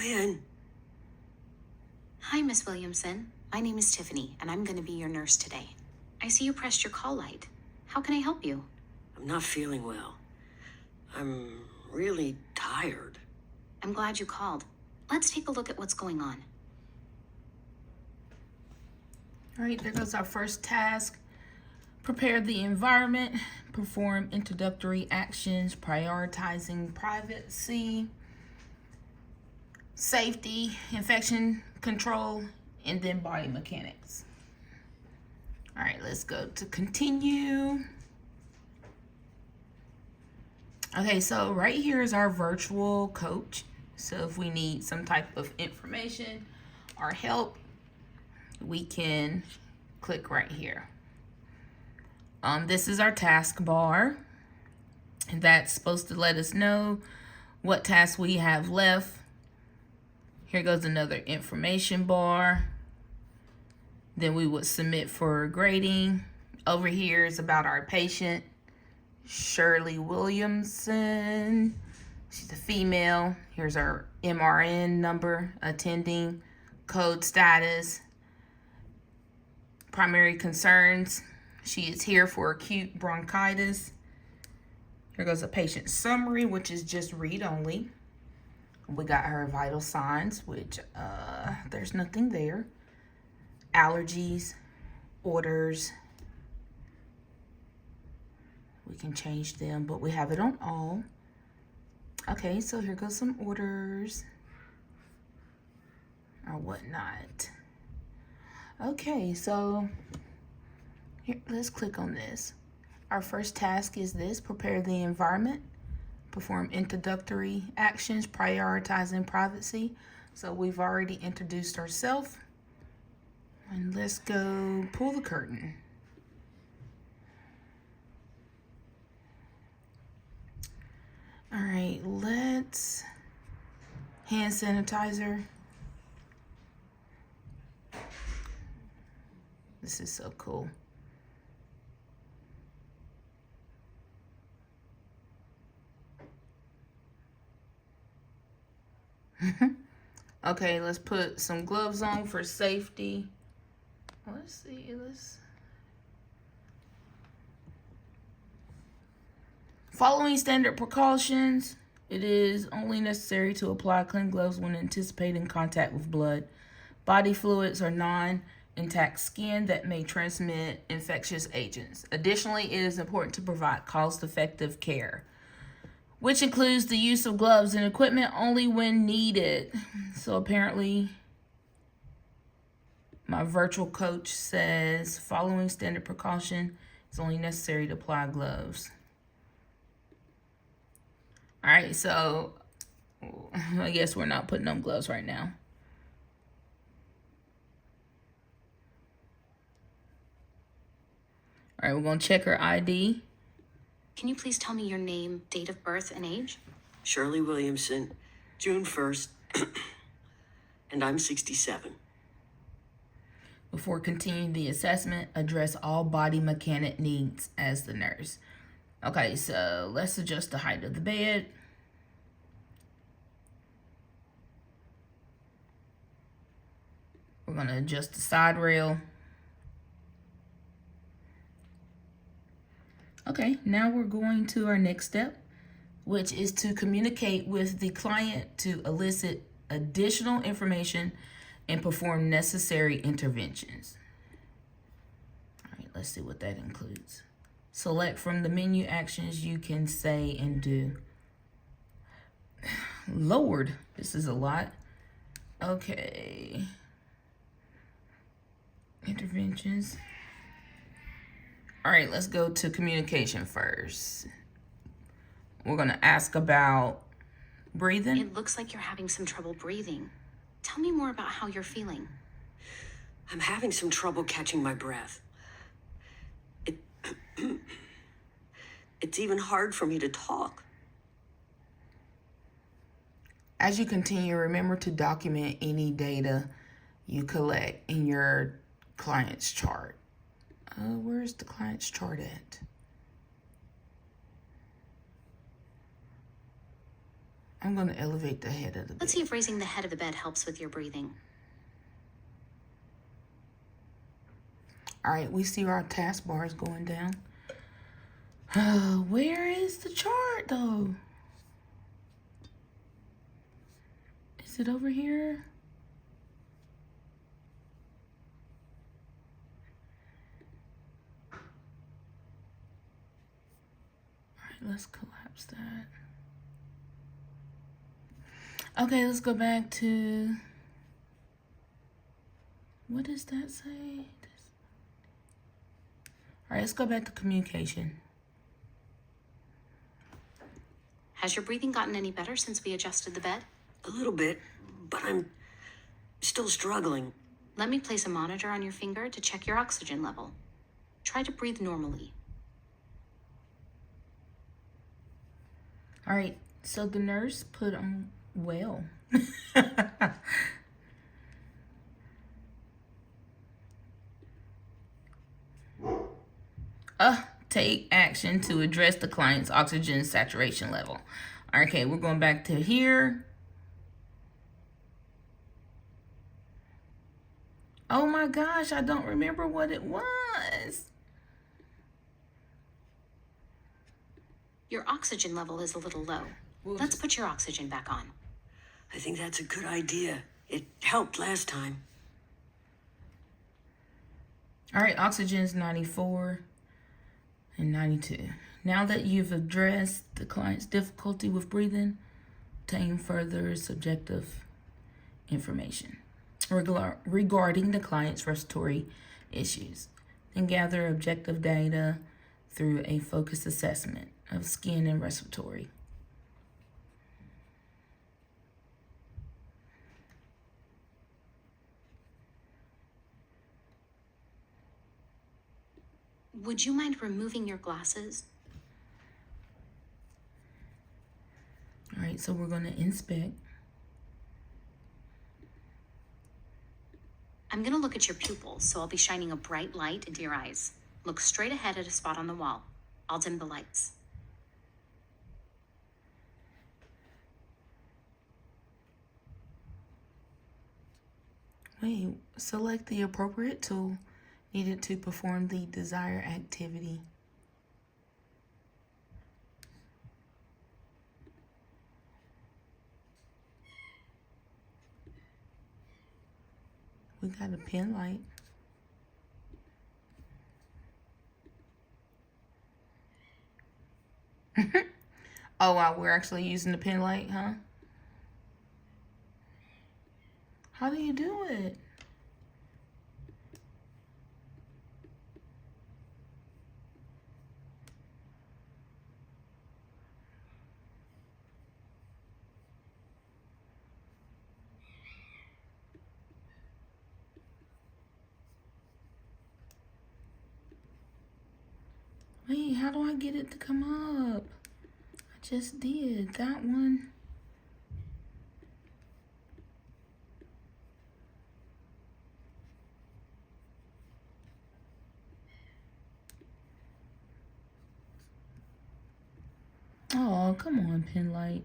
Come in. Hi, Miss Williamson. My name is Tiffany, and I'm going to be your nurse today. I see you pressed your call light. How can I help you? I'm not feeling well. I'm really tired. I'm glad you called. Let's take a look at what's going on. All right, there goes our first task. Prepare the environment, perform introductory actions, prioritizing privacy, safety, infection control, and then body mechanics. All right, let's go to continue. Okay, so right here is our virtual coach. So if we need some type of information or help, we can click right here. This is our task bar, and that's supposed to let us know what tasks we have left. Here goes another information bar. Then we would submit for grading. Over here is about our patient, Shirley Williamson. She's a female. Here's our MRN number, attending, code status, primary concerns. She is here for acute bronchitis. Here goes a patient summary, which is just read only. We got her vital signs, which there's nothing there. Allergies, orders. We can change them, but we have it on all. Okay, so here goes some orders or whatnot. Okay, so here, let's click on this. Our first task is this: prepare the environment, perform introductory actions, prioritizing privacy. So we've already introduced ourselves. And let's go pull the curtain. All right, let's hand sanitizer. This is so cool. Okay, let's put some gloves on for safety. Let's see, Following standard precautions, it is only necessary to apply clean gloves when anticipating contact with blood, body fluids, or non-intact skin that may transmit infectious agents. Additionally, it is important to provide cost-effective care, which includes the use of gloves and equipment only when needed. So apparently, my virtual coach says following standard precaution, it's only necessary to apply gloves. All right, so I guess we're not putting on gloves right now. All right, we're gonna check her ID. Can you please tell me your name, date of birth, and age? Shirley Williamson, June 1st, and I'm 67. Before continuing the assessment, address all body mechanic needs as the nurse. Okay, so let's adjust the height of the bed. We're gonna adjust the side rail. Okay, now we're going to our next step, which is to communicate with the client to elicit additional information and perform necessary interventions. All right, let's see what that includes. Select from the menu actions you can say and do. Lord, this is a lot. Okay. Interventions. All right, let's go to communication first. We're gonna ask about breathing. It looks like you're having some trouble breathing. Tell me more about how you're feeling. I'm having some trouble catching my breath. It's even hard for me to talk. As you continue, remember to document any data you collect in your client's chart. Where's the client's chart at? I'm going to elevate the head of the bed. Let's see if raising the head of the bed helps with your breathing. All right, we see our taskbar is going down. Where is the chart, though? Is it over here? All right, let's collapse that. Okay, let's go back to, what does that say? All right, let's go back to communication. Has your breathing gotten any better since we adjusted the bed? A little bit, but I'm still struggling. Let me place a monitor on your finger to check your oxygen level. Try to breathe normally. All right, so the nurse put on well. Take action to address the client's oxygen saturation level. Okay, we're going back to here. Oh my gosh, I don't remember what it was. Your oxygen level is a little low. Let's put your oxygen back on. I think that's a good idea. It helped last time. All right, oxygen's 94 and 92. Now that you've addressed the client's difficulty with breathing, obtain further subjective information regarding the client's respiratory issues, and gather objective data through a focused assessment of skin and respiratory. Would you mind removing your glasses? All right, so we're going to inspect. I'm going to look at your pupils, so I'll be shining a bright light into your eyes. Look straight ahead at a spot on the wall. I'll dim the lights. Wait, select the appropriate tool needed to perform the desired activity. We got a pen light. Oh, wow, we're actually using the pen light, huh? How do you do it? Wait, how do I get it to come up? I just did that one. Oh, come on, pen light.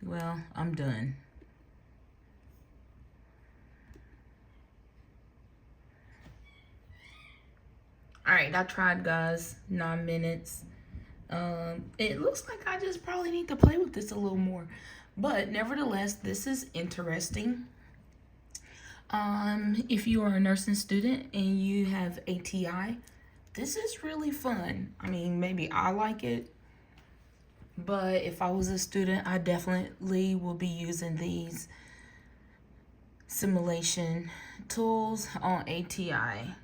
Well, I'm done. All right, I tried, guys. 9 minutes. It looks like I just probably need to play with this a little more, but nevertheless, this is interesting. If you are a nursing student and you have ATI, this is really fun. I mean, maybe I like it, but if I was a student, I definitely will be using these simulation tools on ATI.